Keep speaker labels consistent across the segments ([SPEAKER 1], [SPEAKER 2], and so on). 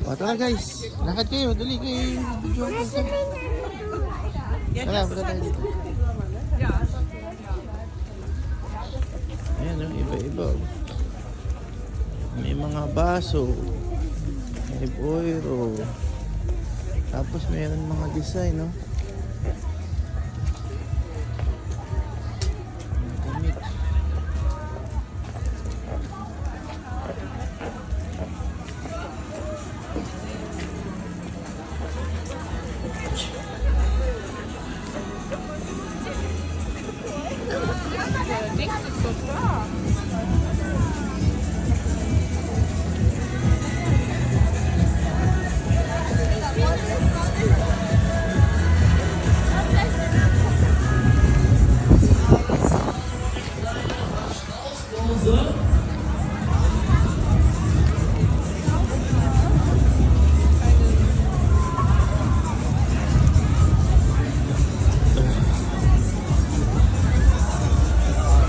[SPEAKER 1] O, tara guys. Lakad kayo. Dali kayo. Video ko. Tara, punta tayo dito. Ayan o, iba-iba. May mga baso. May boiro. Tapos mayroon mga design, no? Damit.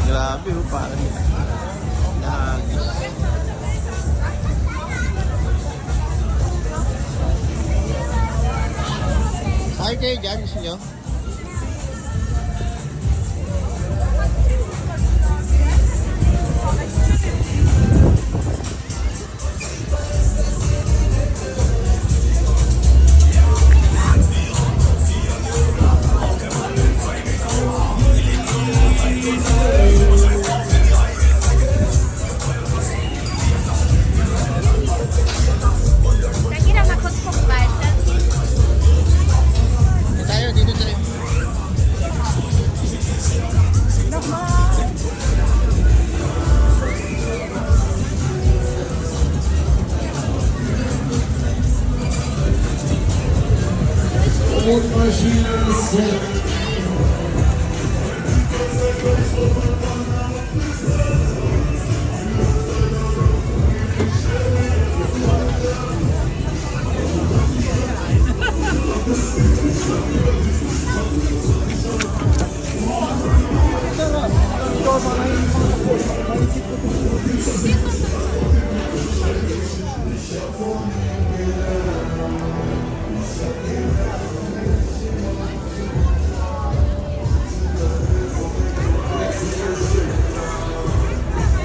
[SPEAKER 1] Grabe, oh, parang lag. Sakay kayo dyan, gusto nyo? Dito tayo.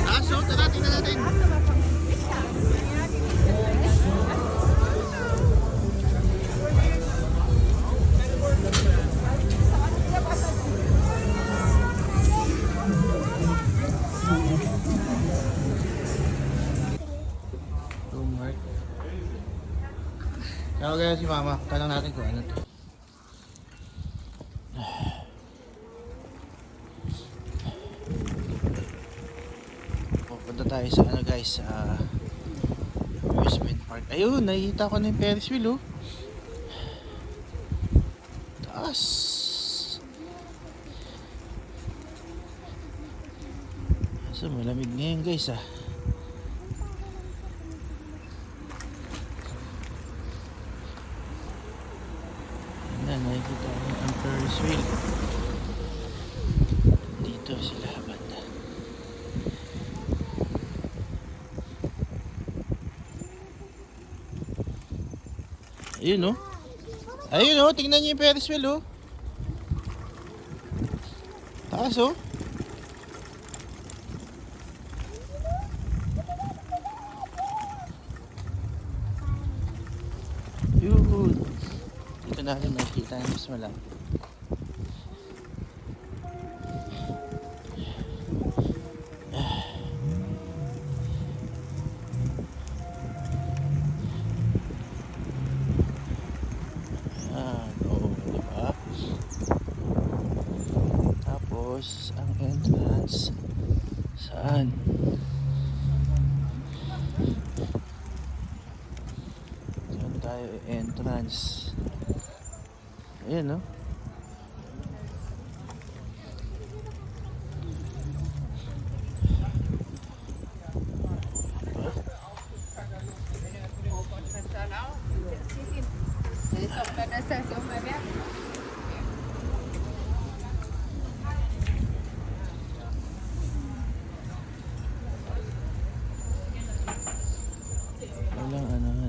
[SPEAKER 1] Aso, tara, tingnan natin. Tawag kaya si Mama. Tanong natin kung ano to. Pupunta tayo sa ano guys, sa amusement park. Ayun, nakikita ko na yung Ferris wheel, oh. Taas. So, malamig ngayon guys, ah. Nakikita ko ang Ferris wheel. Dito sila banda. Ayun, oh. Ayun, oh. Tingnan niyo yung Ferris wheel, oh. Taas, oh. Yun. Dito natin makikita yung mas malaki. Diba? Tapos ang entrance saan? Saan tayo entrance? Ayan, no? Walang ano.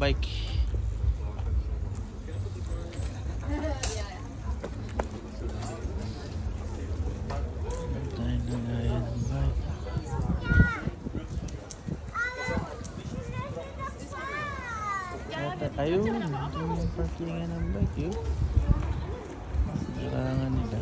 [SPEAKER 1] bike. Tayo na nga yan ng bike. Ayun, ito yung parkingan ng bike yun. Kailangan nila.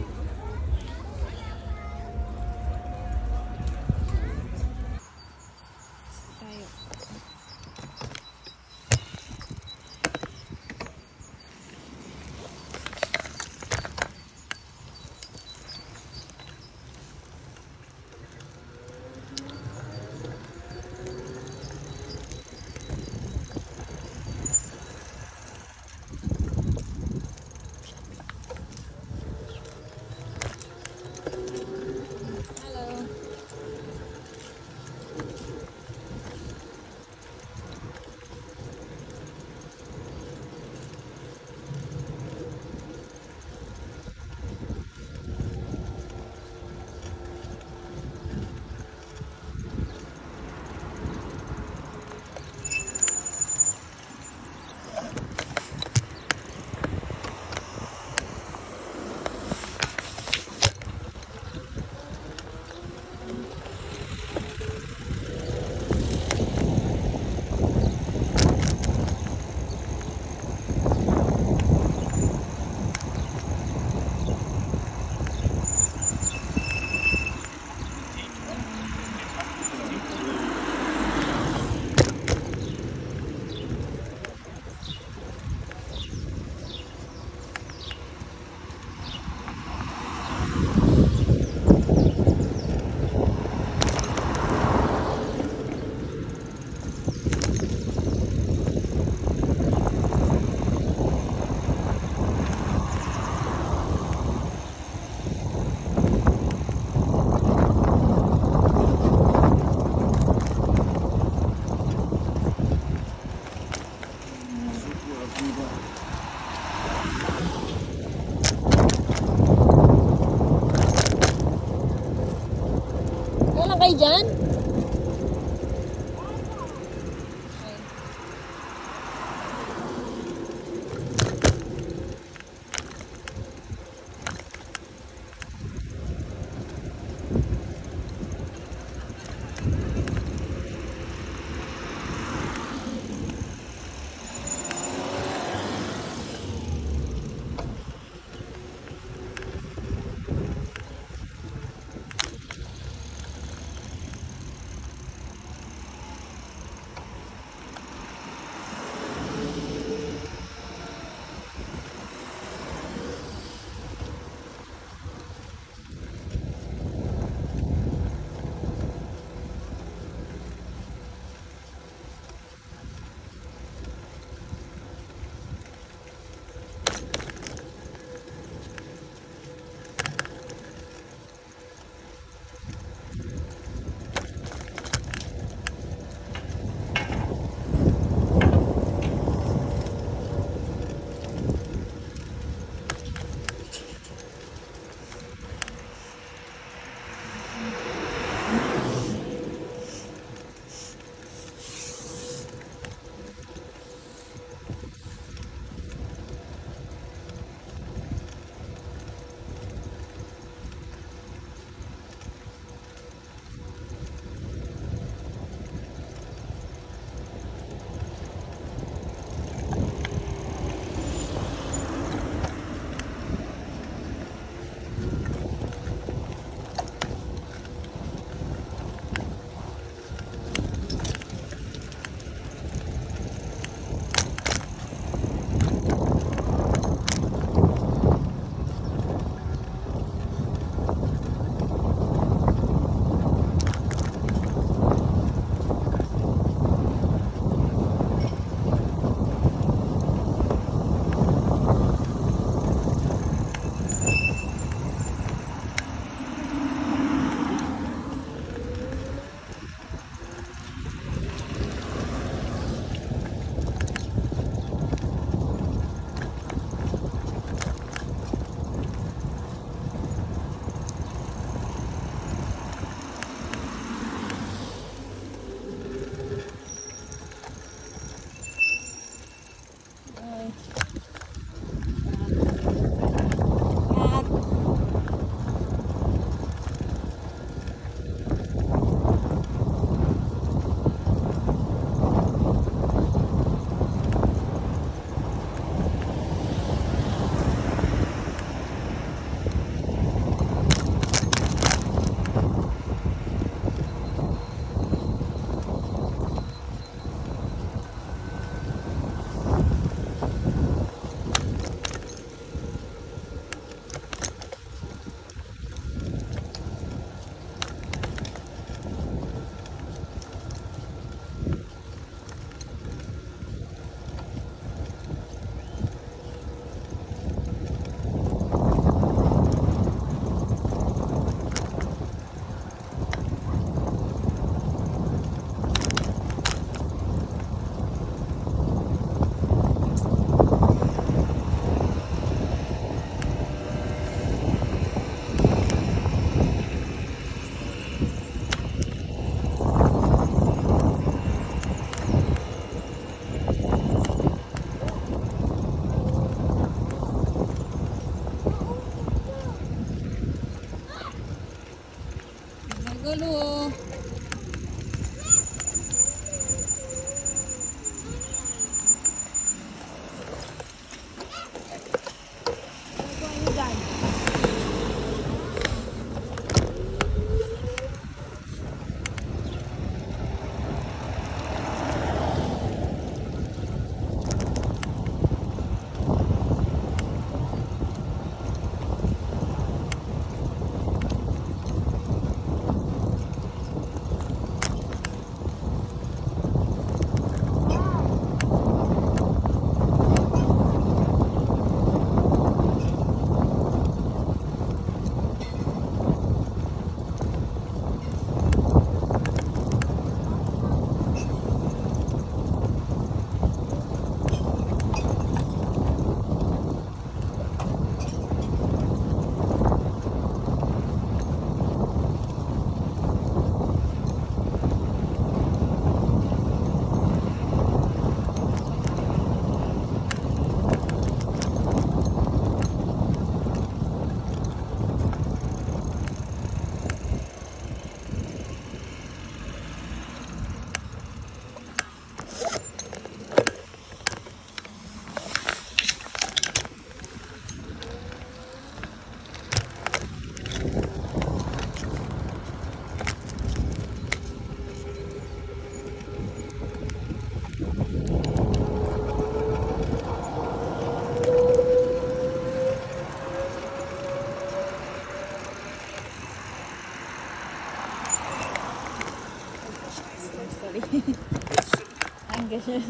[SPEAKER 2] Wala kayo dyan? Gulo. Ang ganyan.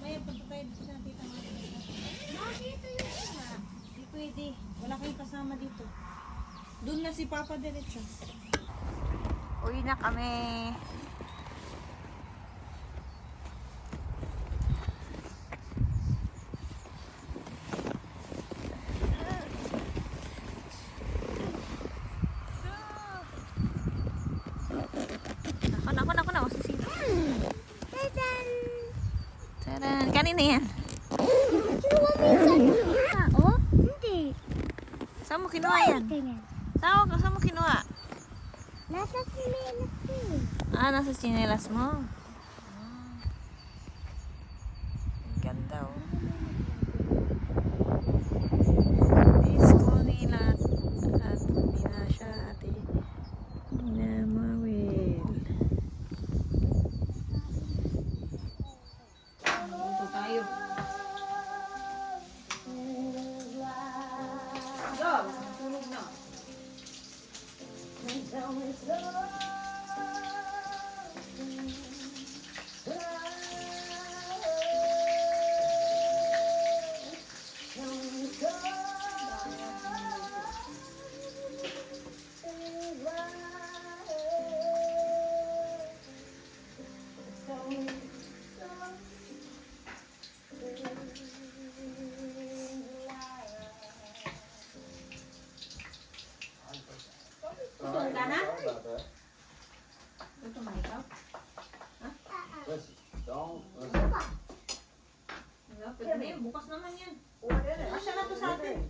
[SPEAKER 2] Mamaya punta tayo dito sa tita Marita. Hindi pwede. Wala kayong kasama dito. Doon na si Papa diretso. Uwi na kami. Naku, masisino. Taran! Kanina yan?
[SPEAKER 3] Kinuha mo yung tao? Hindi.
[SPEAKER 2] Saan mo kinuha yan? Saan mo kinuha?
[SPEAKER 3] Nasa sinelas ko.
[SPEAKER 2] Nasa chinelas mo. Ang ganda oh. Miss ko nila at hindi na siya ate. Namawil. Punto tayo. Tulog na. Gusto ka na? Gusto mo ikaw? Ha? Pwede na yun. Bukas naman yan. Asya na to sa atin.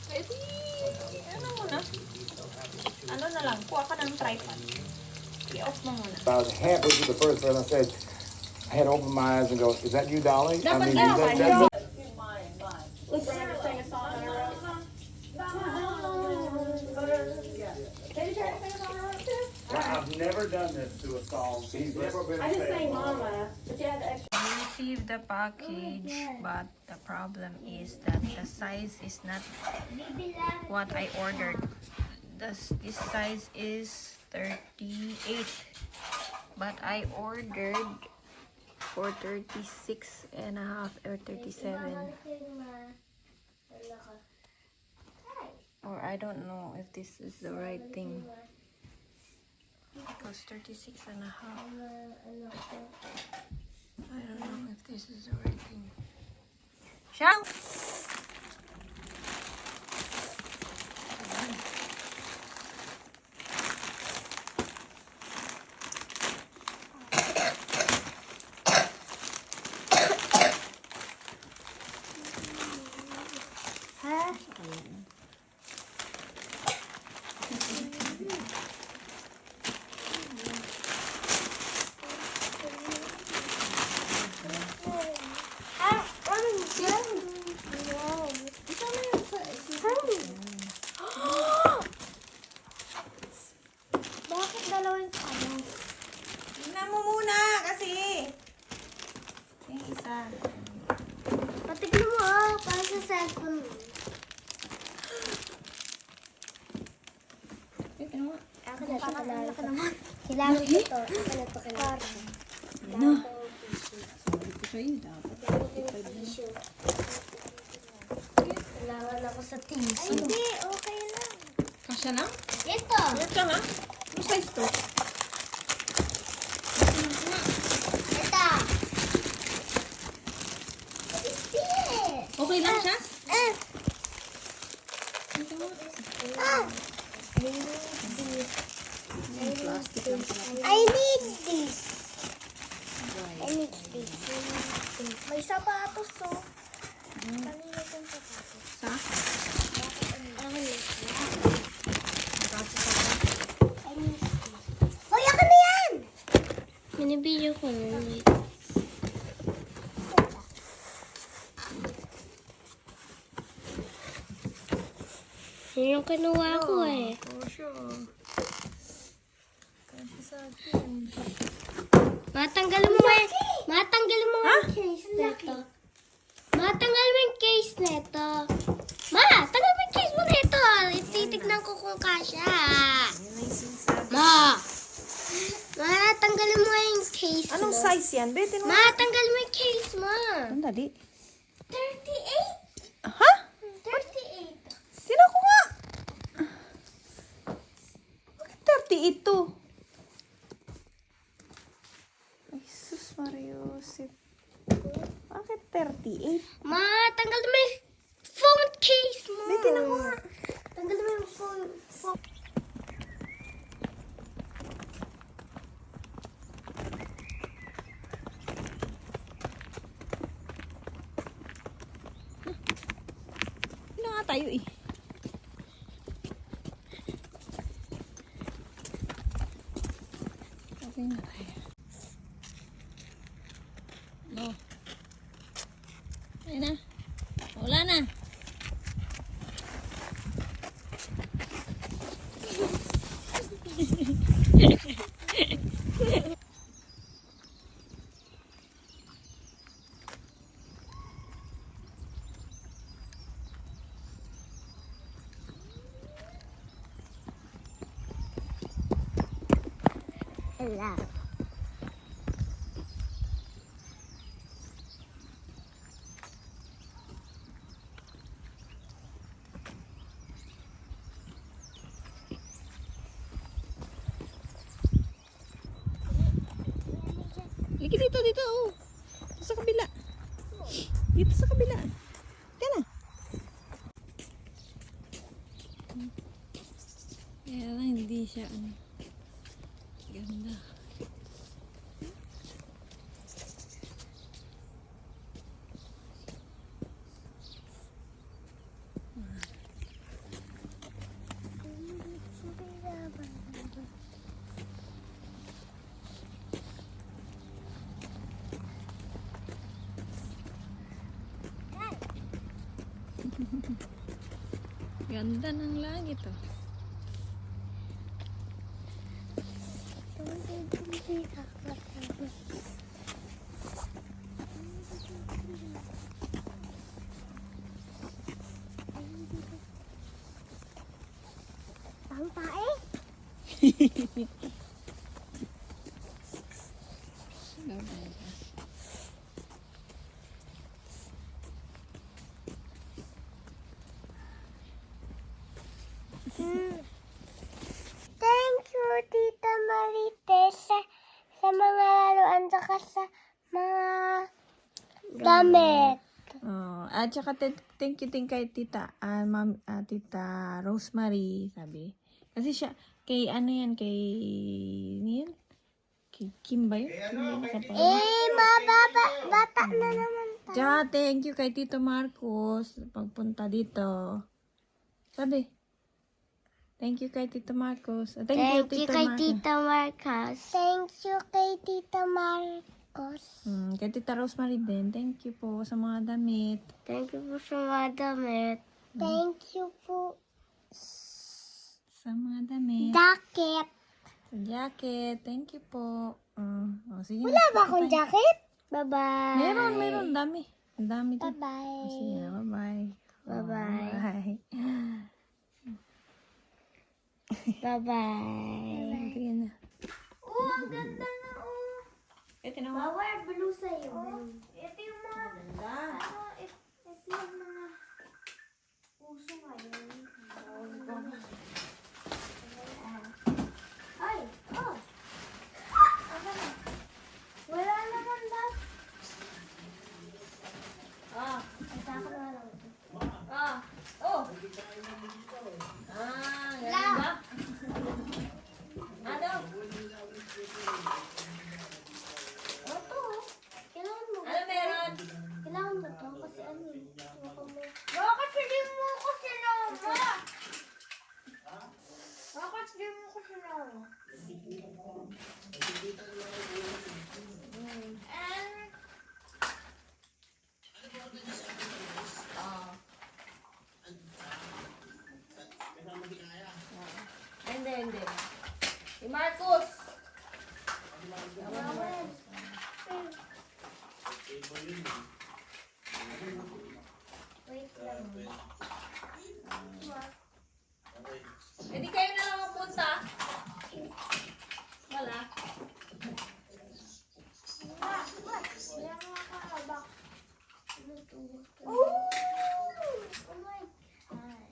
[SPEAKER 2] Eh, di, ano muna? Ano na lang, kuha ka ng tripod. I-off mo muna.
[SPEAKER 4] I was halfway through the first verse, I said, I had to open my eyes and go, is that you, darling?
[SPEAKER 2] Dapat
[SPEAKER 4] that-
[SPEAKER 2] naman,
[SPEAKER 4] that-
[SPEAKER 5] I've never done this to a song. He's never been a fan.
[SPEAKER 2] I received the package, but the problem is that the size is not what I ordered. This size is 38, but I ordered for 36 and a half or 37, or I don't know if this is the right thing, because 36 and a half, I don't know if this is the right thing. Shall
[SPEAKER 3] Bakit dalawang ano?
[SPEAKER 2] tingnan mo muna kasi. Yung isa.
[SPEAKER 3] Patignan mo para sa cellphone mo.
[SPEAKER 2] Tingnan mo.
[SPEAKER 3] Ako na, kilala ko naman. Kilala ko ito. Ako na ito kilala ko.
[SPEAKER 2] Ano? Sabi ko sa'yo, dapat.
[SPEAKER 3] Kailangan ako sa tissue. Ay, hindi. Okay lang.
[SPEAKER 2] Kasya lang?
[SPEAKER 3] Ito.
[SPEAKER 2] Ito ha? Ano size to?
[SPEAKER 3] Ito.
[SPEAKER 2] Okay lang siya?
[SPEAKER 3] I need this. I need this. May sapatos to. Kanina itong sapatos.
[SPEAKER 2] Sa?
[SPEAKER 3] Hoy, ako na yan! Minibidyo ko na ulit. Yun yung kinuha ko eh.
[SPEAKER 2] Oh, sure. Kasya sa akin.
[SPEAKER 3] Matanggalin mo yung case nito. Matanggal mo yung case nito. Ma, tanggal mo yung case mo nito. Titignan ko kung kasya. Ma! Ma, tanggalin mo yung case
[SPEAKER 2] Anong
[SPEAKER 3] mo.
[SPEAKER 2] size yan? Bete mo.
[SPEAKER 3] Ma, tanggal mo yung case mo.
[SPEAKER 2] Dali.
[SPEAKER 3] 38.
[SPEAKER 2] Ha?
[SPEAKER 3] 38.
[SPEAKER 2] Sino ko nga? Bakit 38 to? Ay, sus Mariusip. Bakit 38?
[SPEAKER 3] Ma, tanggal mo yung phone case mo.
[SPEAKER 2] Bete na ko nga.
[SPEAKER 3] Tanggal mo yung phone.
[SPEAKER 2] Ano nga tayo eh? Okay na tayo. No. Ayun na. Wala na.
[SPEAKER 3] Hello.
[SPEAKER 2] Lagi dito, dito. Oh. Dito sa kabila. Dito sa kabila. Yan na. Kaya lang hindi siya ganda. Ganda ng langit oh.
[SPEAKER 3] Ang tae? Thank you, Tita Marites, sa mga laruan saka sa mga damit.
[SPEAKER 2] Oh, at saka thank you din kay Tita, Tita Rosemary, sabi. Kasi siya, kay ano yan, kay Neil? Kay Kim ba yun?
[SPEAKER 3] Bata na naman.
[SPEAKER 2] Tsaka thank you kay Tito Marcos, pagpunta dito. Sabi. Thank you kay Tito Marcos. Thank you, Tito
[SPEAKER 3] kay
[SPEAKER 2] Marcos.
[SPEAKER 3] Tita Marcos. Thank you kay Tita Marcos.
[SPEAKER 2] Kay Tita Rosemary din. Thank you po sa mga damit.
[SPEAKER 3] Thank you po sa mga damit. Thank you po
[SPEAKER 2] Sa mga damit.
[SPEAKER 3] jacket.
[SPEAKER 2] Sa jacket. Thank you po. Sige.
[SPEAKER 3] Wala ba akong jacket? Bye-bye.
[SPEAKER 2] Meron. Dami. Ang dami din.
[SPEAKER 3] Bye-bye.
[SPEAKER 2] Sige, bye-bye.
[SPEAKER 3] Bye-bye.
[SPEAKER 2] Bye.
[SPEAKER 3] Bye-bye.
[SPEAKER 2] Sige na.
[SPEAKER 3] Oh, ang ganda na oh.
[SPEAKER 2] Ito na.
[SPEAKER 3] Bawal blue sa'yo. Ito yung mga... Ito yung mga... Puso ngayon. Ay! Oh! Wala naman ba? Ito ako na lang. Ganun ba? Ano? Ito. Kailangan mo. Ano meron? Kailangan mo to kasi ano eh. Bakit hindi mo ako sinama? Bakit hindi mo ako sinama? Hindi. Si Marcos! Wait lang.
[SPEAKER 2] Hindi kayo na lang magpunta. Wala.
[SPEAKER 3] Wala nga kahabak. Oh! Oh my God.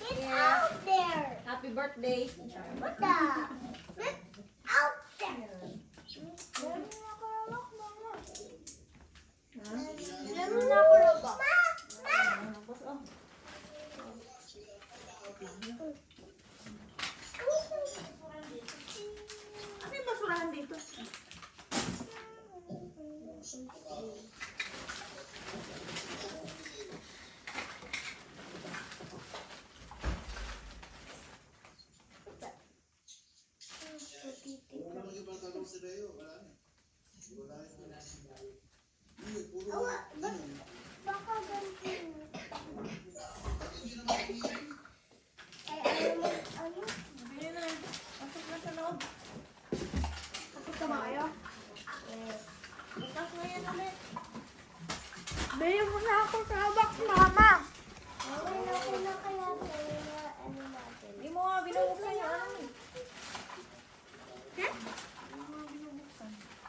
[SPEAKER 3] Get out there!
[SPEAKER 2] Happy birthday.
[SPEAKER 3] What the? Get out there! Meron na ako robak, mama. Meron na ako robak.
[SPEAKER 2] Ano yung basurahan dito?
[SPEAKER 3] Baka ganito. Ay, ano?
[SPEAKER 2] Bili na. Pasok na sa loob.
[SPEAKER 3] Tapos na ba kayo?
[SPEAKER 2] Bukas na yan ulit.
[SPEAKER 3] Bili mo na ako sa box, mama. Okay na kaya ano natin.
[SPEAKER 2] Hindi mo nga binubuksan yung ano eh.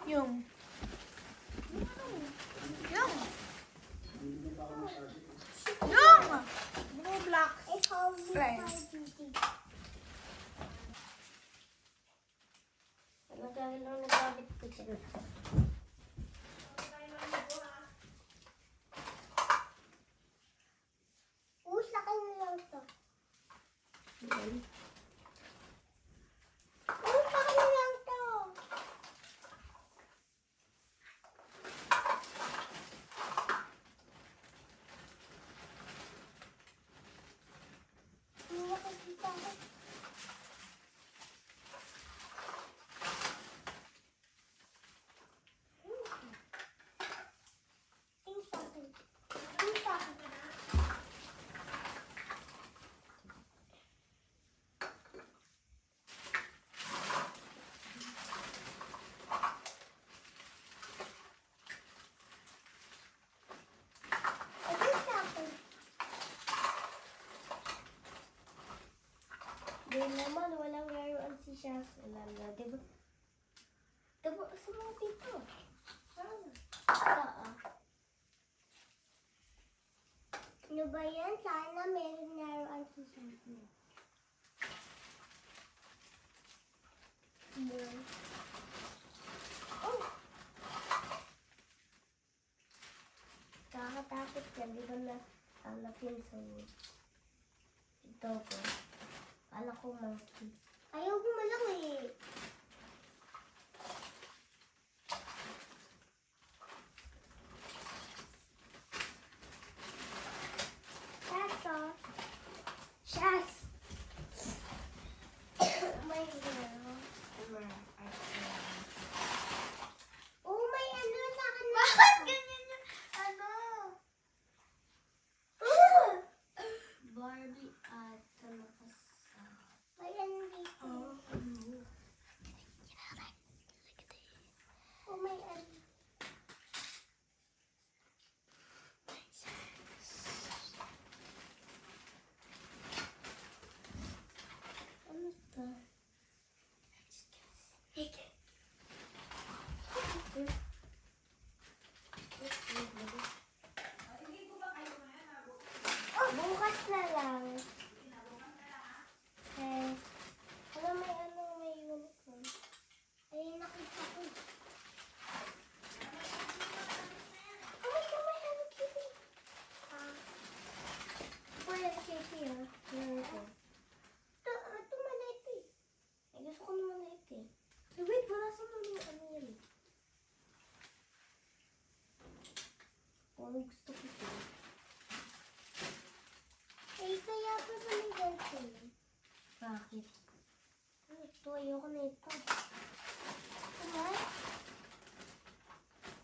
[SPEAKER 2] Yung. Blue black.
[SPEAKER 3] Ano gawin lang nagamit ko dyan? Sa kanya lang to. Sa kanya lang to. naman, walang laruan si Shaz. Wala na, diba? Diba, sa mga dito? Ano ba yan? Sana meron laruan si Shaz. Yan. Oh! Kakatakot ka, di ba na hanapin sa wood? Ito ko. Kala ko monkey. Ayaw ko malang eh. Kaso, Shaz! May hero. Oh, may ano sa akin. Bakit ganyan yung ano? Barbie at nakasama. May ano dito. Oh, may ano. Ano to? Bukas na lang. Eh, ano may uniform. Ay, nakita ko. Ay, may Hello Kitty. Ito Hello Kitty ah. Ito. Ito maliit eh. Ay, gusto ko naman maliit eh. Wait, wala sa mga ano yan eh. Oh, gusto ko ito. Eh, kaya pa ba ng ganito? Bakit? Ito, ayoko na ito. Diba?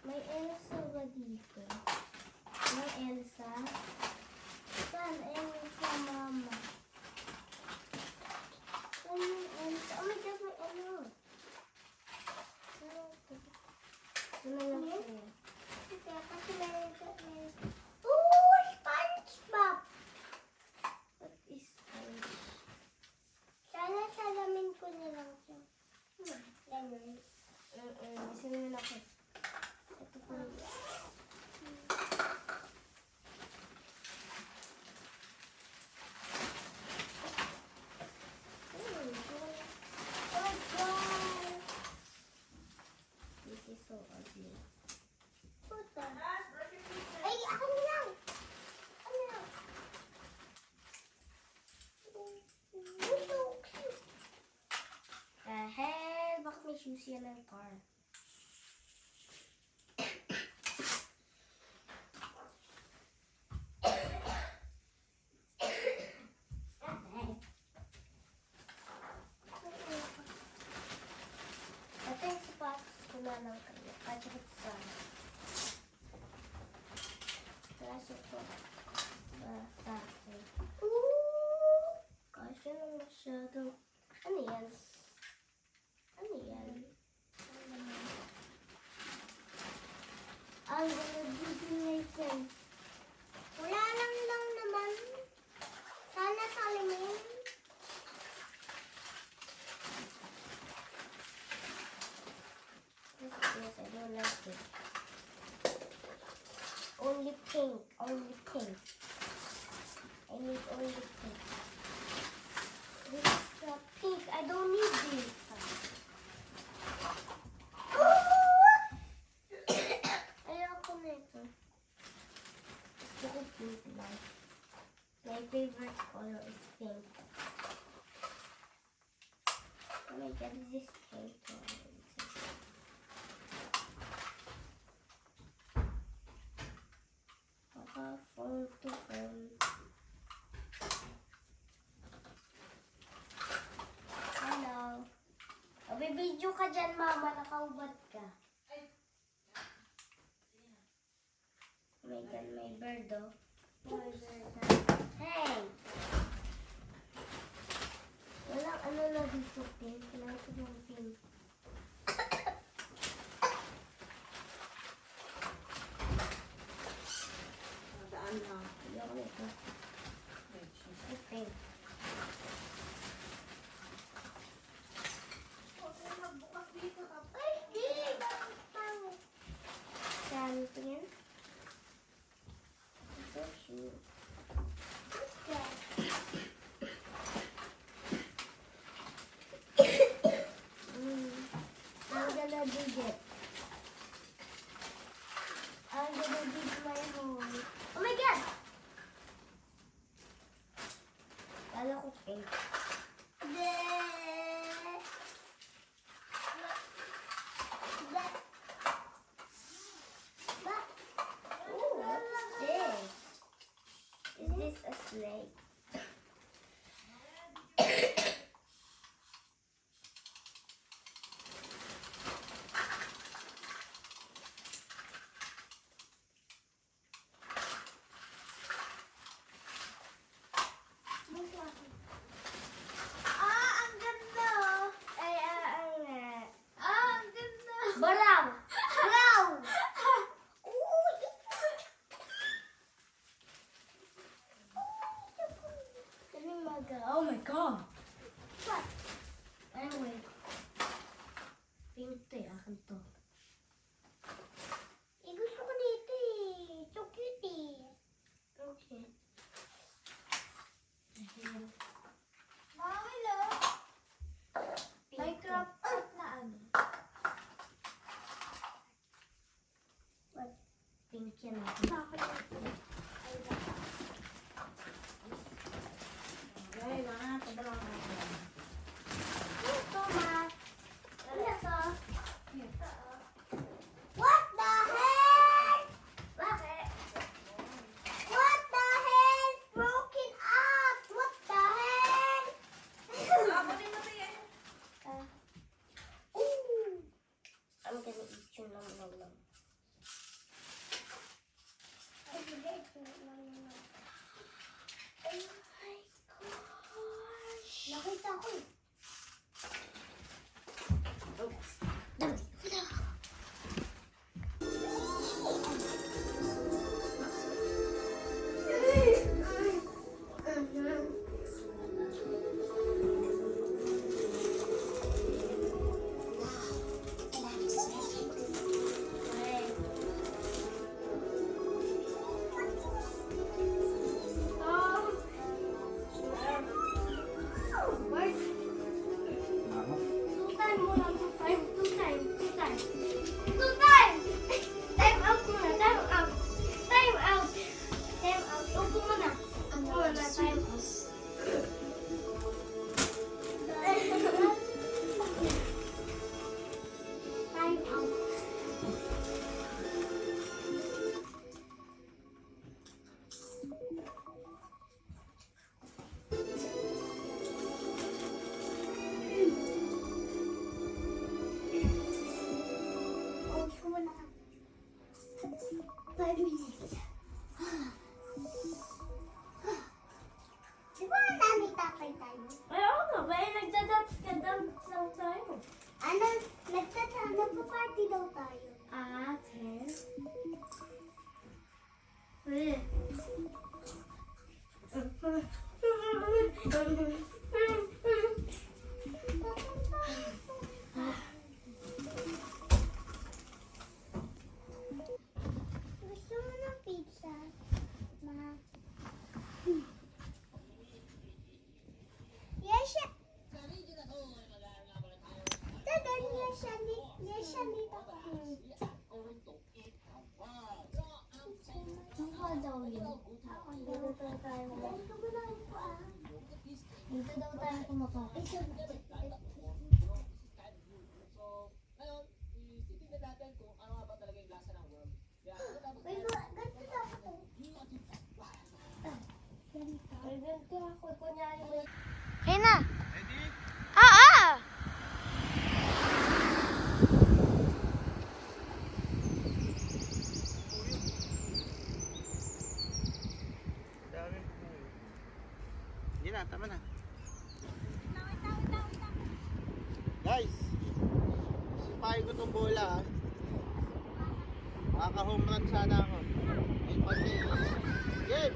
[SPEAKER 3] May Elsa ba dito? May Elsa? Saan Elsa, mama? Saan yung Elsa? Oh my God, may ano? Ano na lang sa'yo? Kaya kasi meron ka. Oh, SpongeBob! What is SpongeBob? Sana salamin ko na lang siya. Ganyan. Isa na ako. Ito pa. Oh, God! This is so ugly. Puta. Ay, ako na lang! Ano lang? So cute. Hell, bakit may shoes yan ng car? Ito yung sapatos ko na lang kayo. Pagkakit sa kaso ko sa akin. Ooh! Kasya na masyado. Ano yan? Ano yan? Ang gagawin. Wala lang naman. Sana salamin. Yes, I don't like it. Only pink. Only pink. I need only pink. This is the pink. I don't need this. Ayoko na ito. Gusto ko pink lang. My favorite color is pink. Oh my God, this is pink. Phone to phone. Hello. Bibidyo ka dyan, mama. Nakaubad ka. Oh my God, may bird, oh. May bird. Hey! Walang ano na dito, pink. Walang ito yung pink. Ayoko nito. Ito pink. a snake. Ang ganda! Ay, angat. Ang ganda! Baraw! Baraw! Oh my god! What? Anyway. Pink to eh. Akin to. Gusto ko dito eh. So cute eh. Okay. Mami lo. Minecraft na ano? What? Pink yan natin. Bakit ito? Ay, mga padala ko na. Ito, ma. Ito. Ito. What the heck? Bakit? What the heck? Broken up! What the heck? Ooh. I'm gonna eat you. Nom, nom, nom. I'm gonna eat you. Nom, nom, nom. Oh my gosh! Nakita ko eh. Dami. Di ba nami-tapay tayo?
[SPEAKER 6] Ay, oo nga. Baya nagda-dance ka dance lang tayo.
[SPEAKER 3] Ano, nagpa-party daw tayo.
[SPEAKER 6] Ah, okay.
[SPEAKER 3] Gusto mo ng pizza? Ma. Yes, siya. Dadan, yes, siya. Yes, siya dito. Mukha daw yun. Dito daw tayo. Dito daw tayo kumakain. Wait, ganito daw ako.
[SPEAKER 6] Ay, ganito ako. Kunyari mo.
[SPEAKER 3] Kaya na.
[SPEAKER 1] Ready? Dami po. Hindi na, tama na. Guys, sipahin ko itong bola ha. Makaka-home run sana ako. May pati. Game!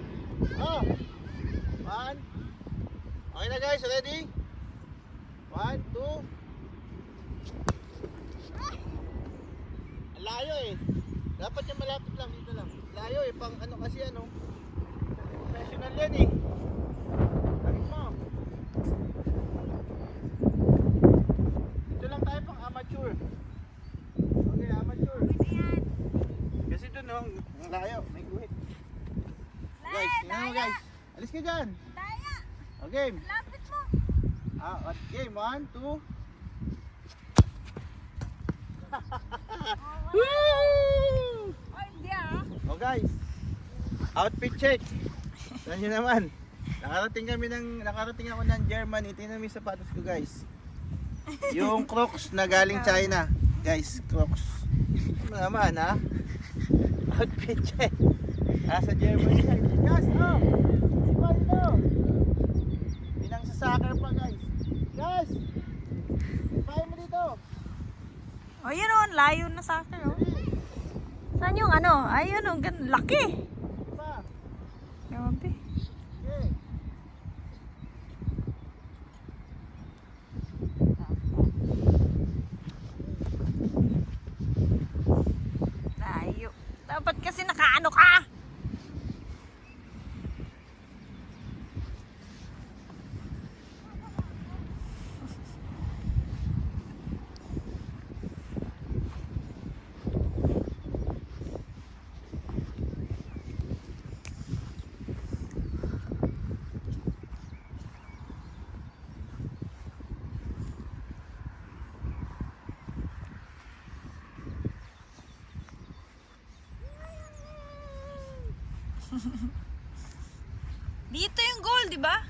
[SPEAKER 1] Oh! 1. Okay na guys, ready? 1, 2. Ang layo eh. Dapat yung malapit lang, dito lang. Layo eh, pang ano kasi ano. Professional yan eh. Bakit mo? Dito lang tayo pang amateur. Okay, amateur. Kasi doon oh, ang layo, may guhit. Guys, tingnan mo guys. Alis ka dyan. Okay.
[SPEAKER 2] Lapit mo.
[SPEAKER 1] Okay, 1, 2. Woo!
[SPEAKER 2] Ay, hindi ah.
[SPEAKER 1] Oh guys, outfit check. Saan nyo naman? Nakarating ako ng Germany. Tingnan mo yung sapatos ko, guys. Yung Crocs na galing China. Guys, Crocs. Ano naman, ha? Outfit check. Sa Germany, guys. Guys, oh! Si Paldo! Pinang sa soccer pa, guys. Guys! Pahay mo dito.
[SPEAKER 2] Oh, yun oh, layo na sa akin oh. Saan yung ano? Ayun oh, laki.
[SPEAKER 1] Pa.
[SPEAKER 2] Grabe.
[SPEAKER 1] Okay.
[SPEAKER 2] Layo. Dapat kasi nakaano ka. Dito yung goal, di ba?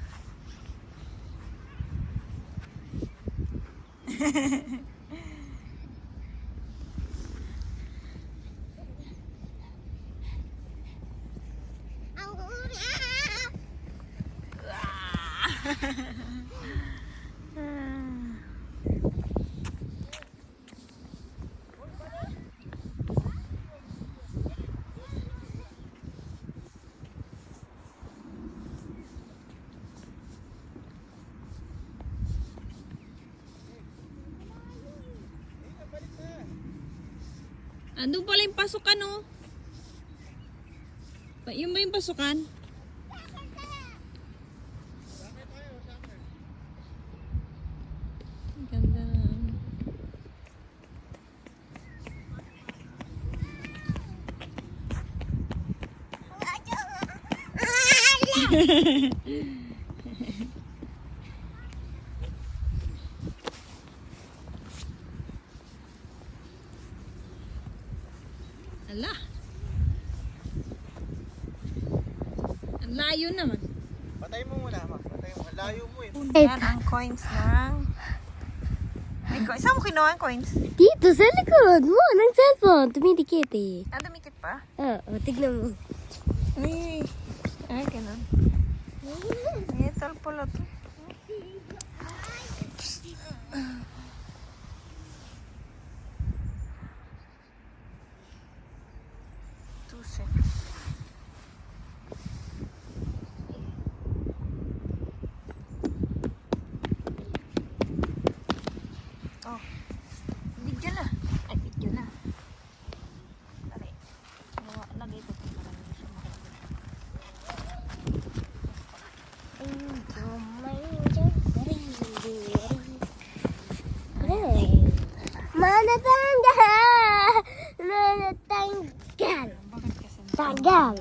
[SPEAKER 2] Andun pala yung pasukan, oh. Yung ba yung pasukan? Ganda na. Ala. Ang layo naman.
[SPEAKER 1] Patay mo muna, ma. Patay mo. Ang layo mo eh.
[SPEAKER 2] Yan ang coins ng... May coins. Saan mo kinuha ang coins?
[SPEAKER 3] Dito sa likod mo ng cellphone. Tumidikit eh.
[SPEAKER 2] Ah, dumikit pa?
[SPEAKER 3] Oo, tignan mo.
[SPEAKER 2] Ay. Ay, ganun. Metal pala to. Oh, video na. Ay, video na. Dali. Lagay ko ito para hindi siya
[SPEAKER 3] Manatanggal! Manatanggal! Tanggal!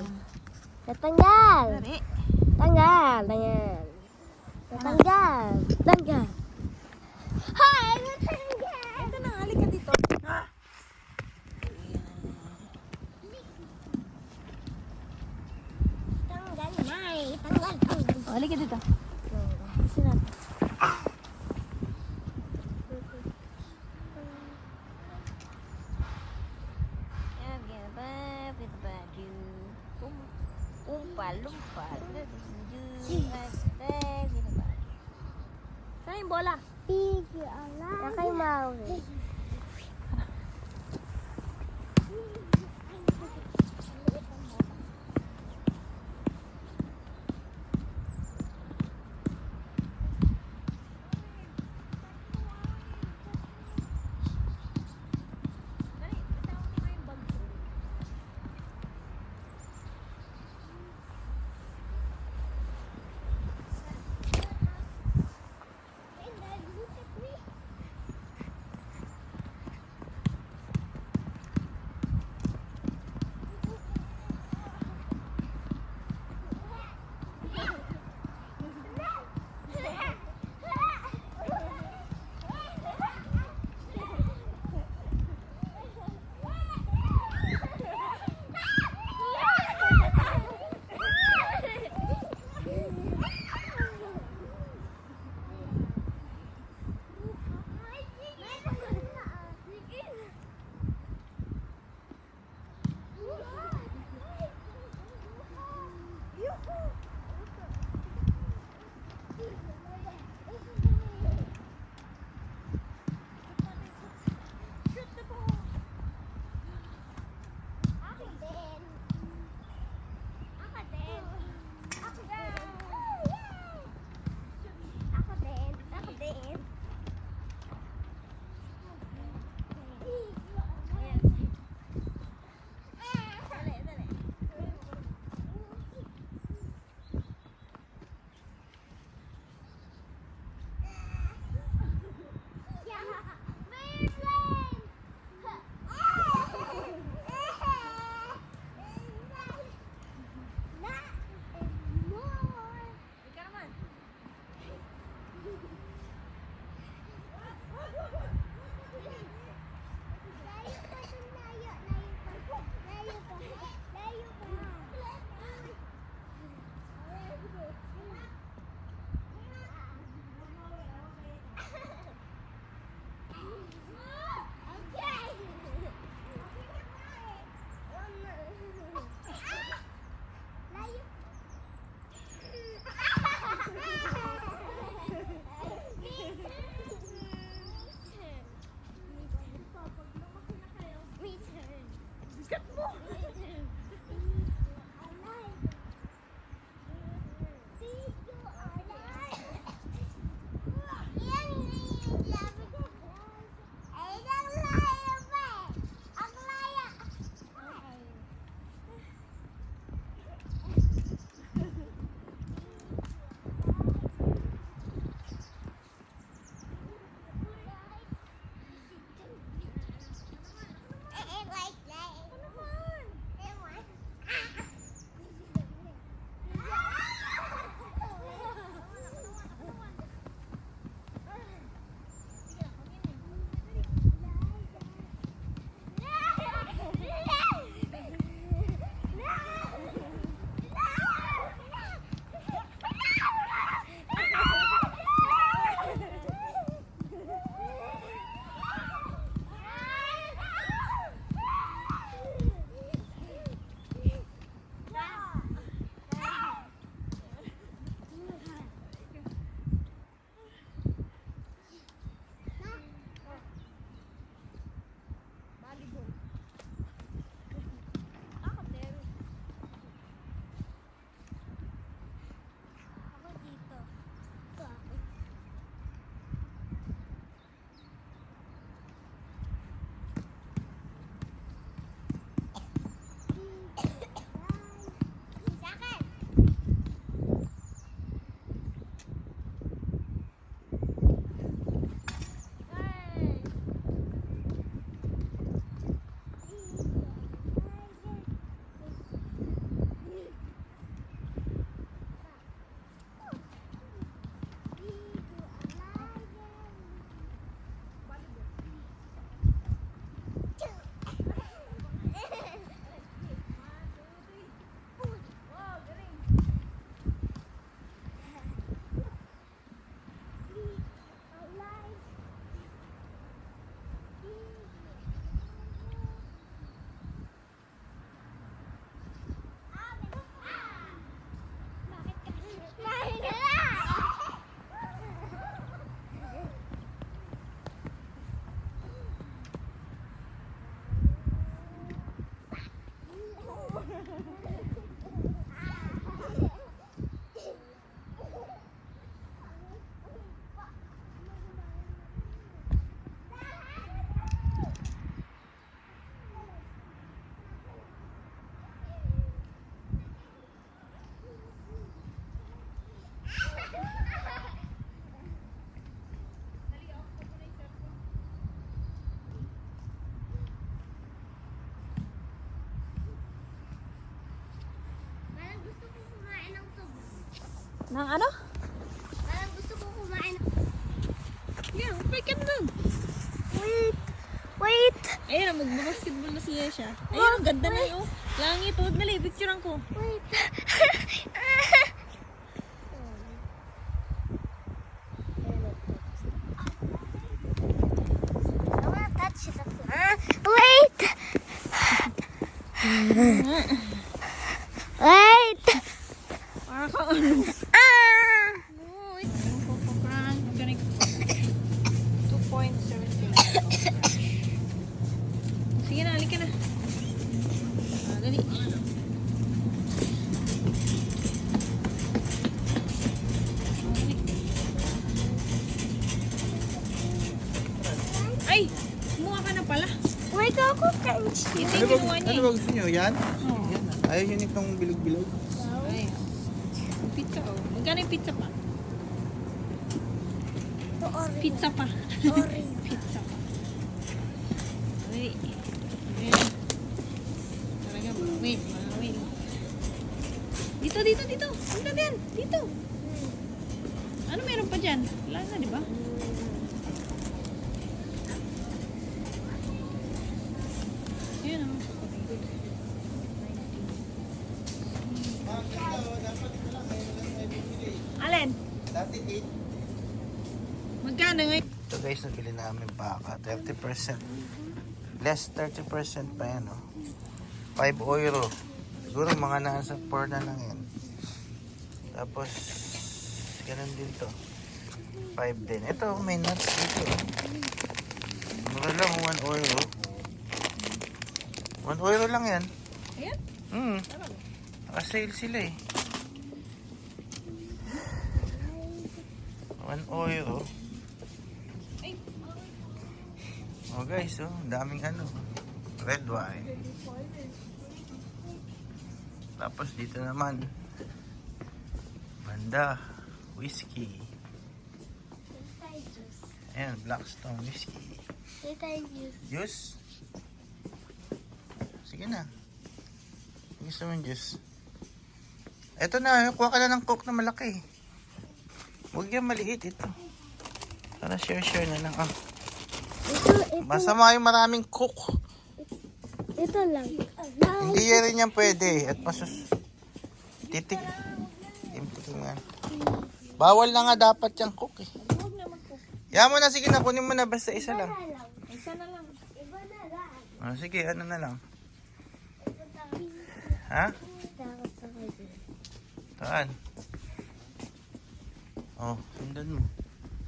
[SPEAKER 3] Natanggal!
[SPEAKER 2] Dali.
[SPEAKER 3] Tanggal! Tanggal! Natanggal! Tanggal! Hi! Natanggal!
[SPEAKER 2] Ito na, halika dito.
[SPEAKER 3] Tanggal, Nay! Tanggal! Tanggal!
[SPEAKER 2] Oh, halika dito.
[SPEAKER 3] Sinat.
[SPEAKER 2] Umpal-umpal.
[SPEAKER 3] Saan yung bola? Kay Maui.
[SPEAKER 2] Nang ano?
[SPEAKER 3] Parang gusto ko kumain.
[SPEAKER 2] Yeah, upay ka dun.
[SPEAKER 3] Wait.
[SPEAKER 2] Ayun, magbabasketball na siya siya. Ayun, ang ganda na yun. Langit, huwag dali, picturean ko.
[SPEAKER 3] Wait. I wanna touch it. Wait. Wait.
[SPEAKER 2] Para ka ano.
[SPEAKER 3] Ah.
[SPEAKER 2] Wait. Prank. Ganik. 2.79. Sige na, halika na. Dali. Ay! Kumuha ka na pala.
[SPEAKER 3] Wait ako, French.
[SPEAKER 2] Ito
[SPEAKER 1] Ano
[SPEAKER 2] yung
[SPEAKER 1] ba,
[SPEAKER 2] kinuha niya.
[SPEAKER 1] ano ba gusto nyo? Yan? Yan. Ayaw nyo nitong bilog-bilog.
[SPEAKER 2] Ay. Pizza oh. Magkano yung pizza pa? Pizza pa. Pizza pa. Ay. Ayan. Talaga, wait. Wait. Dito. Punta din. Dito. Ano meron pa dyan? Wala na, di ba? Ayan oh. Alin?
[SPEAKER 1] Dati 8.
[SPEAKER 2] Magkano ngayon?
[SPEAKER 1] Ito guys, nabili namin baka. 30%. Less 30% pa yan, oh. 5 euro. Siguro mga nasa 4 na lang yan. Tapos, ganun din to. 5 din. Ito, may nuts dito. Mura lang, 1 euro. 1 euro lang yan.
[SPEAKER 2] Ayan.
[SPEAKER 1] Naka-sale sila eh. 1 euro. Oh guys, oh, daming ano. Red wine. Tapos dito naman. Banda. Whiskey. Ayan, Blackstone whiskey. Juice? Sige na. Gusto mo yung juice? Eto na, kuha ka na ng coke na malaki. Huwag yan maliit ito. Para share na lang. Ah. Masama yung maraming coke.
[SPEAKER 3] Ito lang.
[SPEAKER 1] Hindi rin yan pwede. At titik. Timtikin nga. Bawal na nga dapat yung coke eh. Yan mo na, sige na, kunin mo na basta isa lang.
[SPEAKER 2] Isa na lang.
[SPEAKER 3] Iba na lang.
[SPEAKER 1] Oh, sige, ano na lang. Ha? Saan? Oh, sundan mo.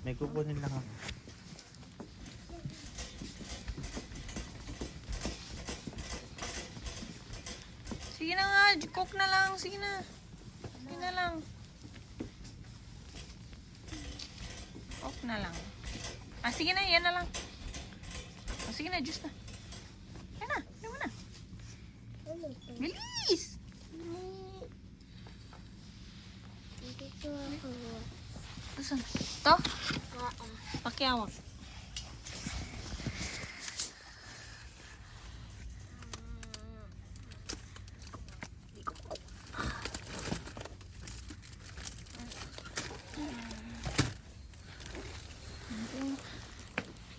[SPEAKER 1] May kukunin lang ako.
[SPEAKER 2] Sige na nga, coke na lang. Sige na. Sige na lang. Coke na lang. Ah, sige na, yan na lang. Oh, sige na, juice na. Yan na, yan mo na. Bilis! Asan? Ito? Pakiawak.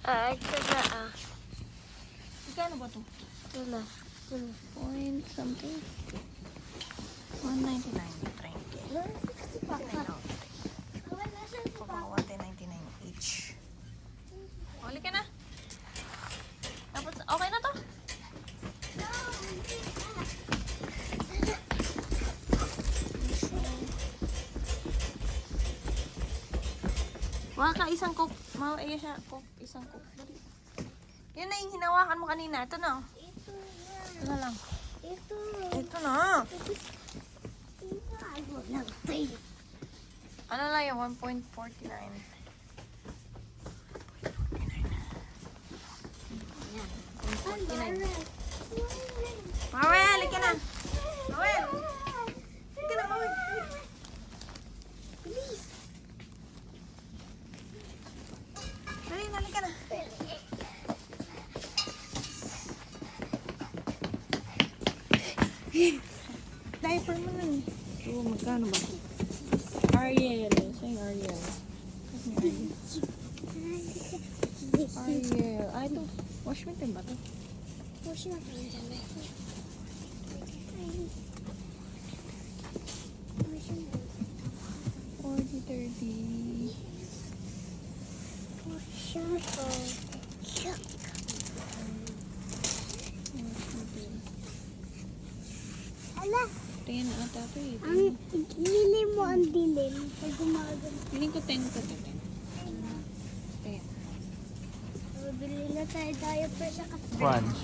[SPEAKER 3] Ito na
[SPEAKER 2] Magkano ba ito?
[SPEAKER 3] Ito na.
[SPEAKER 2] Point something. 199. Try it. Pagawa 199 each. Huli ka na. Tapos, okay na to? Wala ka isang coke. Mawaiya siya. Coke. Isang coke. Dali. Yan na yung hinawakan mo kanina. Ito na. Ito na lang. Ito na. Ano lang yung 1.49? Mawel, halika na. Mawel. Halika na, Mawel. Bilis. Dali, halika na. Diaper mo na eh. Oo, magkano ba? Ariel. Saan yung Ariel? Ariel. Ay, ito. Wash mo ba ito?
[SPEAKER 3] Push na pa rin dyan.
[SPEAKER 2] 40, 30.
[SPEAKER 3] Push na pa. Ala,
[SPEAKER 2] Tingin na ata ito eh.
[SPEAKER 3] ang nili mo ang dilim pag gumagano.
[SPEAKER 2] Piling ko 10 to 10. 10.
[SPEAKER 3] Bili na tayo diaper sa kape.
[SPEAKER 1] Crunch.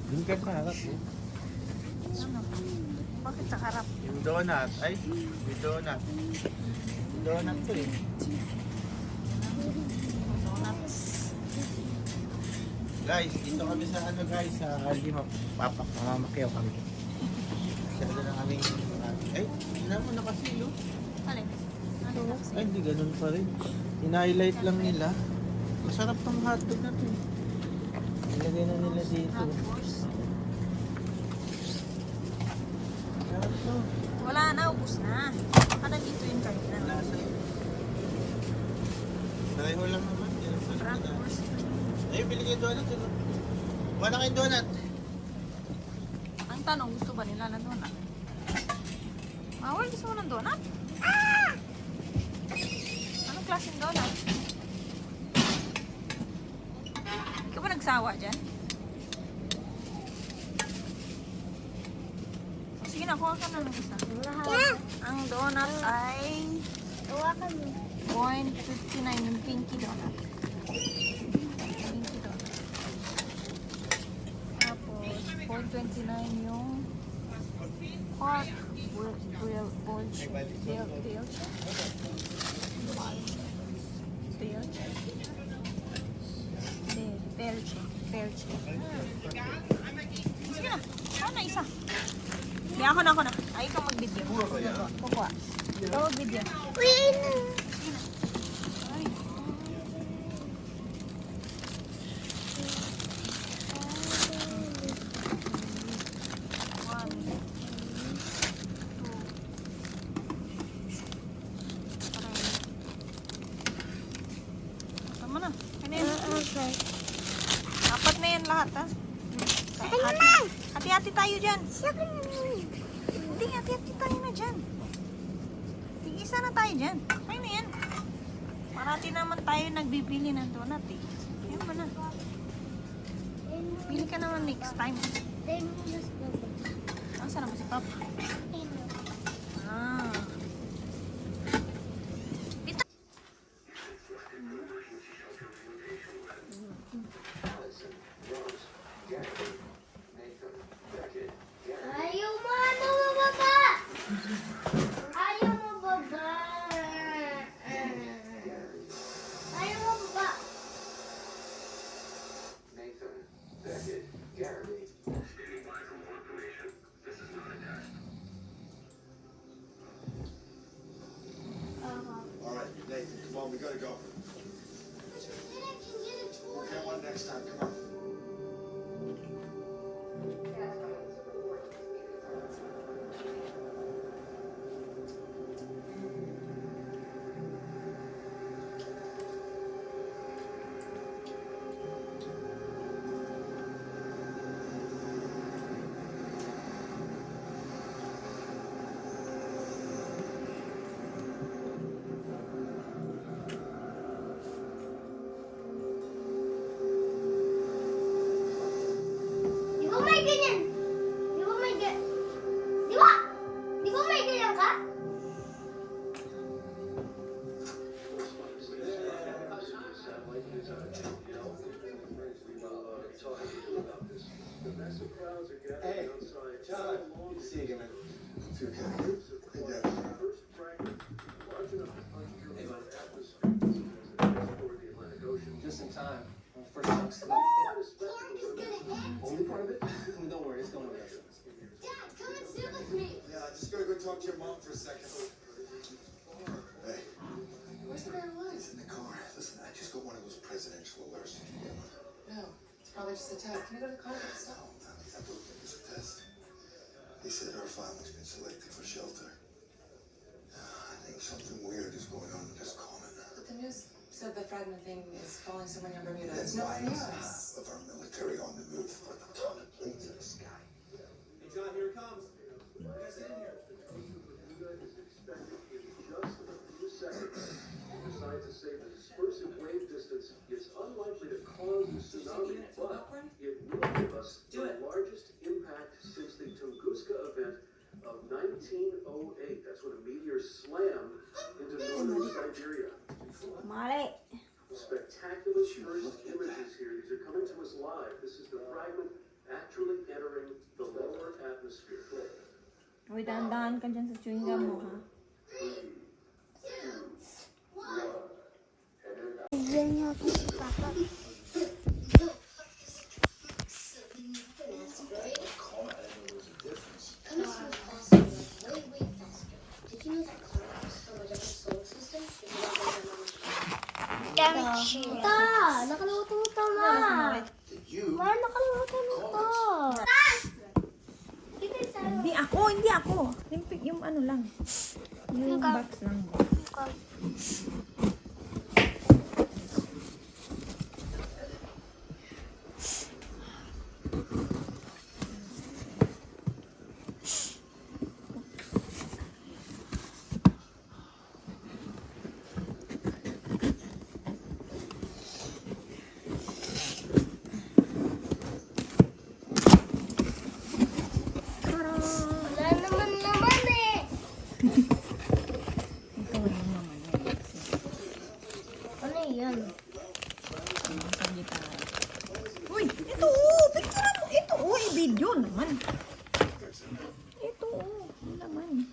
[SPEAKER 1] Doon ka sa harap eh.
[SPEAKER 2] Ano? Bakit sa harap?
[SPEAKER 1] Yung donut. Ay, yung donut. Yung donut to eh.
[SPEAKER 2] Donuts.
[SPEAKER 1] Guys, dito kami sa ano guys, sa Aldi mamamakyaw kami. Masyado na kaming ay, hindi mo nakasilo.
[SPEAKER 2] Alin?
[SPEAKER 1] Ay, hindi ganun pa rin. In-highlight lang nila. Masarap tong hotdog na to. Nilagay na nila dito. Sarap to.
[SPEAKER 2] Wala na, ubus na. Baka nandito yung kanina.
[SPEAKER 1] Lasa yun. Pareho lang naman.
[SPEAKER 2] Bratwurst.
[SPEAKER 1] Ay, bili kayo donut. Wala kayong donut.
[SPEAKER 2] Ang tanong, gusto ba nila ng donut? Mawal, gusto mo ng donut? Anong klaseng donut? Ikaw ba nagsawa dyan? O, sige na, kuha ka na ng isa. Ang donut ay
[SPEAKER 3] Hawakan mo.
[SPEAKER 2] 1.59 yung pinky donut. Pinky donut. Tapos, $12.29 yung pork grilled porch. Belche. Sige na. Ako na isa. Hindi, ako na. Ay, ikaw mag-video. Kukuha. Ikaw mag-video.
[SPEAKER 3] Uy, ano?
[SPEAKER 2] Ay. One, two, three. Tama na. Ano yan?
[SPEAKER 3] Okay.
[SPEAKER 2] Apat na yan lahat, ha? Hati-hati tayo dyan. Hindi, hati-hati tayo na dyan. Tig-isa na tayo dyan. Kaya na yan. Marati naman tayo nagbibili ng donut, eh. Yan mo na. Bili ka naman next time. Saan naman si Papa? Ah.
[SPEAKER 3] Ayaw mo, ano mababa? Ayaw mo baba. Ayaw mo baba.
[SPEAKER 1] All right, Nathan, come on, we gotta go. We'll get one next time, come on.
[SPEAKER 3] Di ba may ganyan? Di ba may ganyan? Di ba? Di ba may ganyan ka?
[SPEAKER 1] Hey, John. Good to see you again, man. Too good. Hey, Dad.
[SPEAKER 7] Just in time. First chunks of only part of it? Don't worry, it's going away.
[SPEAKER 3] Dad, come and sit with me.
[SPEAKER 1] Yeah, I just gotta go talk to your mom for a second. Hey.
[SPEAKER 7] Where's the guy who
[SPEAKER 1] He's in the car. Listen, I just got one of those presidential alerts.
[SPEAKER 7] No, it's probably just a test. Can you go to the car and get the stuff?
[SPEAKER 1] No, I don't think it's a test. They said our family's been selected for shelter. I think something weird is going on with this comet.
[SPEAKER 7] But the news said the fragment thing is falling somewhere near Bermuda.
[SPEAKER 1] That's
[SPEAKER 7] It's nowhere
[SPEAKER 1] why
[SPEAKER 7] near
[SPEAKER 1] half
[SPEAKER 7] us.
[SPEAKER 1] of our military on the move for the atomic planes in the sky.
[SPEAKER 5] Hey, John, here it comes. Get in here. Is expected in just a few seconds. Scientists say the dispersive wave distance is unlikely to cause a tsunami, but it will give us the largest impact since the Tunguska event of 1908. That's when a meteor slammed into northern Siberia.
[SPEAKER 2] Mali.
[SPEAKER 5] Spectacular first images here. These are coming to us live. This is the fragment actually entering the lower atmosphere.
[SPEAKER 2] Uy, dahan-dahan ka dyan sa chewing gum mo, ha?
[SPEAKER 3] Diyan niya ako si Papa. Ta, nakalimutan mo to, Ma. Ma, nakalimutan mo to.
[SPEAKER 2] Hindi ako. Yung ano lang. Yung box lang.
[SPEAKER 3] Wala naman eh.
[SPEAKER 2] Ito yung naman. video naman. Ito, oh. Yun naman.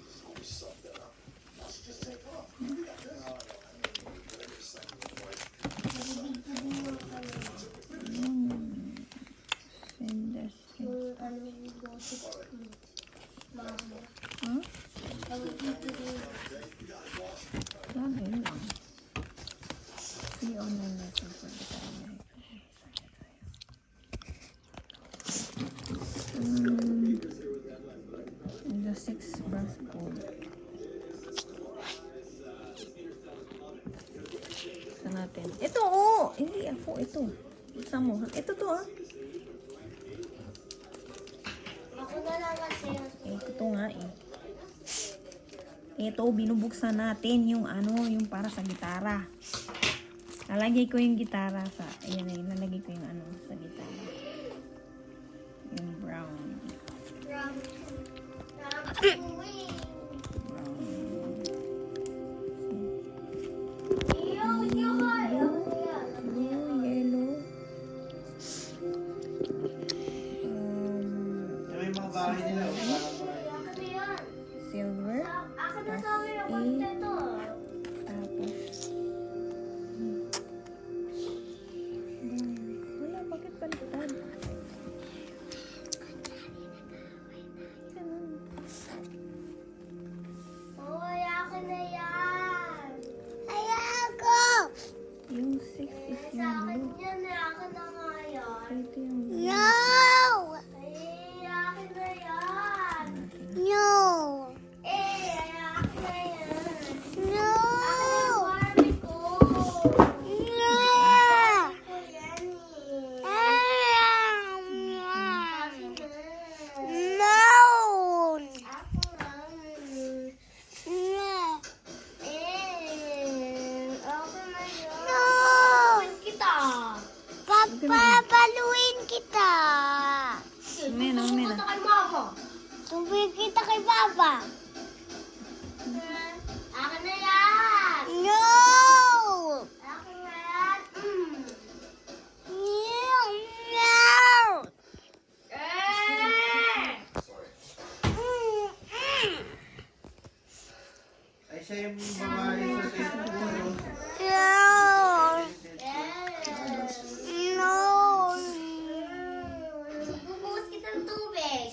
[SPEAKER 2] Lagi lang. Free online lesson for the primary. The 6 brass code. Saan natin? Ito, oh! Hindi ako, ito. Isa mo. Ito to, ah.
[SPEAKER 3] Ako na lang kasi.
[SPEAKER 2] Ito nga, eh. Ito, binubuksan natin yung ano, yung para sa gitara. Lalagay ko yung gitara sa, ayan eh, lalagay ko yung ano, sa gitara. Yung brown. Brown. Blue, yellow.
[SPEAKER 1] Yung mga bahay nila.
[SPEAKER 2] Silver. Tapos wala, bakit baliktad? Ganun.
[SPEAKER 3] Akin na yan. Ayoko.
[SPEAKER 2] Yung 6 is
[SPEAKER 3] Sa akin
[SPEAKER 2] yung blue.
[SPEAKER 3] yan. Akin na nga yan.
[SPEAKER 2] Ito yung blue.
[SPEAKER 3] No! Akin na yan. No! Akin na yan. No! Akin yung Barbie ko. No! Barbie ko yan eh. Akin na. No! Ako lang. No! Ako na yan. No! Kita. Papapaluin kita.
[SPEAKER 2] Amen, amen.
[SPEAKER 3] Sumbong kita kay mama. Sumbong kita kay papa. Akin na yan. No! Akin na yan. No!
[SPEAKER 1] Ay, siya yung babae sa Facebook.
[SPEAKER 3] Bubuhos kita ng tubig.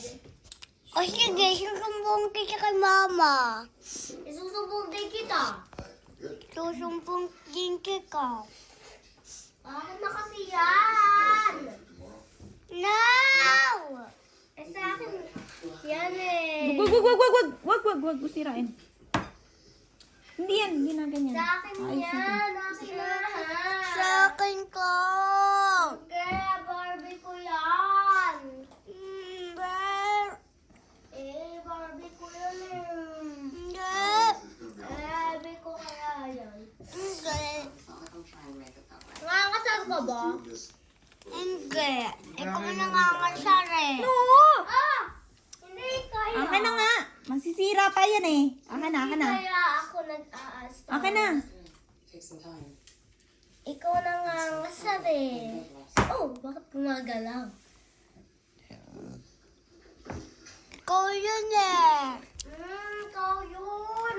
[SPEAKER 3] O sige, susumbong kita kay mama. Isusumbong din kita. Susumbong din kita. Akin na kasi yan. No! Eh sa akin, yan eh.
[SPEAKER 2] Wag sirain. Hindi yan, hindi na ganyan.
[SPEAKER 3] Sa akin
[SPEAKER 2] Ayos
[SPEAKER 3] yan,
[SPEAKER 2] natin.
[SPEAKER 3] akin na. Sa akin ko. Kaya Barbie ko yan. Barbie ko yan eh. Barbie ko kaya yan. Nangangasal ka ba? Hindi. Ikaw na nangangasal eh.
[SPEAKER 2] No!
[SPEAKER 3] Hindi kaya.
[SPEAKER 2] Akin na nga. Masisira pa yan eh. Akin na.
[SPEAKER 3] Kaya ako nag-aasta.
[SPEAKER 2] Akin na.
[SPEAKER 3] Ikaw na nangangasal eh. Oh, bakit gumagalaw? Ikaw yun eh. Ikaw yun.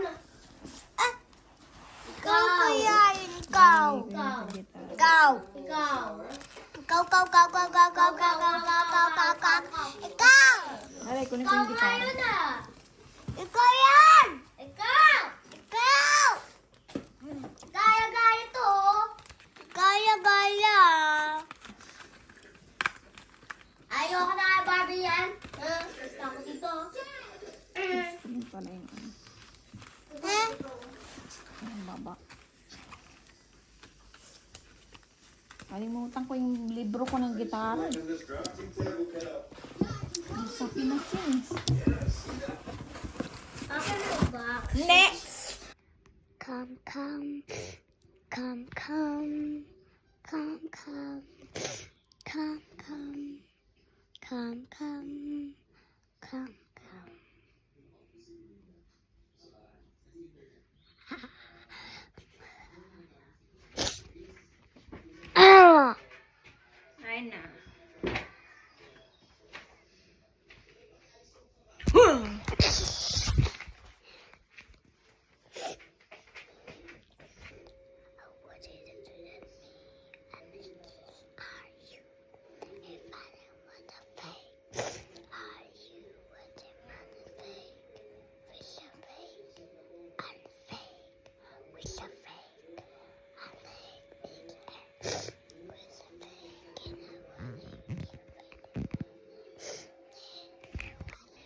[SPEAKER 3] Ikaw kaya yun, ikaw. Ikaw. Ikaw.
[SPEAKER 2] Alay, kunin ko
[SPEAKER 3] Ikaw
[SPEAKER 2] yung
[SPEAKER 3] nga
[SPEAKER 2] gitara.
[SPEAKER 3] yun ah. Ikaw yan. Ikaw. Gaya-gaya to. Gaya-gaya. Ayoko na kay Barbie yan. Gusto ko dito.
[SPEAKER 2] Yun pala yung ano. Yung baba. Kalimutan ko yung libro ko ng gitara. Sa Pinas yun.
[SPEAKER 3] Akin na ba?
[SPEAKER 2] Hindi!
[SPEAKER 3] Come, come. Come, come. Come, come. Come, come. Come, come. Come, come.
[SPEAKER 2] Ay na.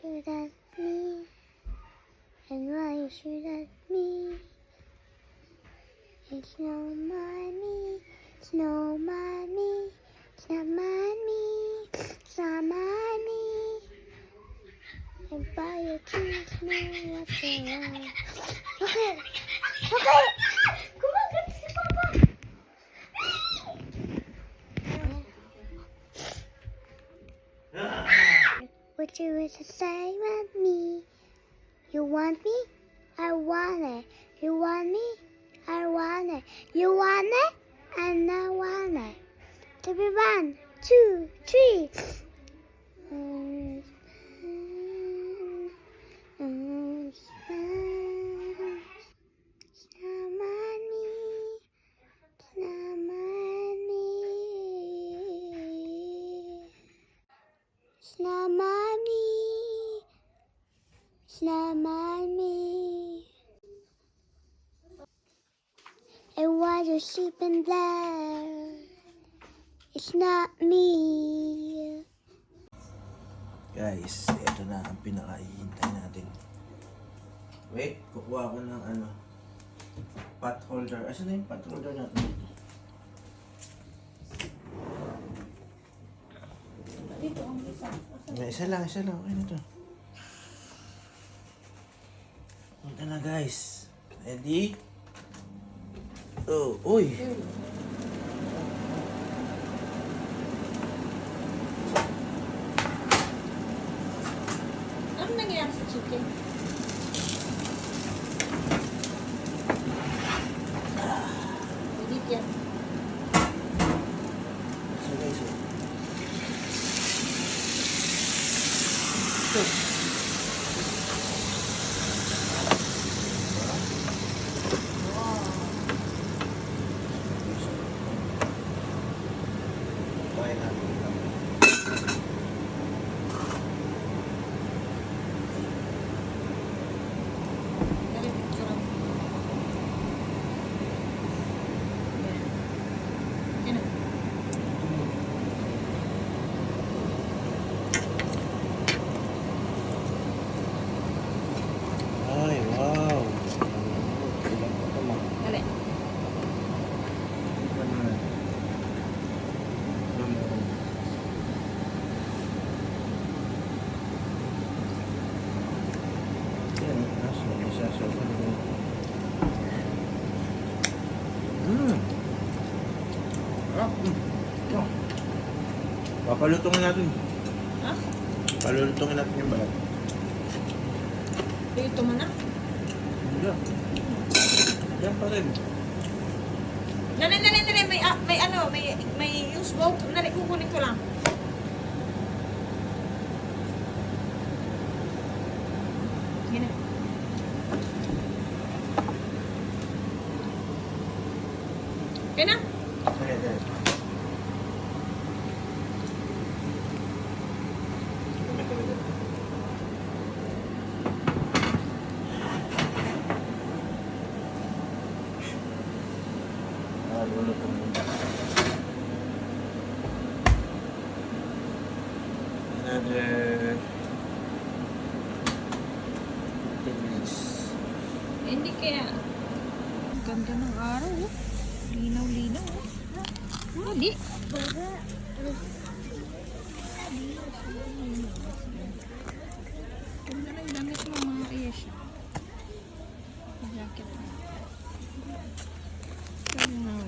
[SPEAKER 3] shoot at me? And why you shoot at me? It's no money, it's no money, it's not money, it's not money. And why you kiss me? What's wrong? Okay, okay. Kumagat si Papa. What you wish to say with me? You want me? I want it. You want me? I want it. You want it? And I want it. To be 1, 2, 3. It's not money. It's not money. And why you sleeping there? It's not me.
[SPEAKER 1] Guys, ito na ang pinakahihintay natin. Wait, kukuha ko ng ano, pot holder. Asan na yung pot holder natin dito? May isa lang. Okay na to. Ito na guys. Ready? Oh, uy!
[SPEAKER 2] Ano nangyayari sa chicken? Hindi yan.
[SPEAKER 1] So guys,
[SPEAKER 2] Dali, picture ako. Yan na.
[SPEAKER 1] ay, wow! Ilan pa pala?
[SPEAKER 2] Dali.
[SPEAKER 1] Ano na? Yan, nasa isa sa papalutungin natin.
[SPEAKER 2] Ha?
[SPEAKER 1] Palulutungin natin yung balat.
[SPEAKER 2] Dito mo na.
[SPEAKER 1] Yan. Yan pa rin.
[SPEAKER 2] Dali. May ano, may use boat. Dali, kukunin ko lang. Yan na. Yan na.
[SPEAKER 1] Sige. Another 10 minutes.
[SPEAKER 2] Hindi kaya. Ganda ng araw, oh. Linaw-linaw, oh. Hindi. Ganda ng damit mo, mga Ayesh. Jacket mo. Linaw.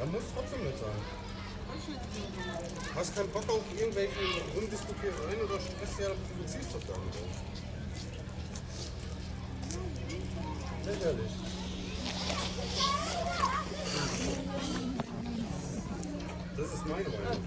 [SPEAKER 5] Er muss trotzdem nicht sein. Hast keinen Bock auf irgendwelche Rumdiskutierereien oder Stress, ja, du ziehst doch gar nicht. Sehr ehrlich. Das ist meine Meinung.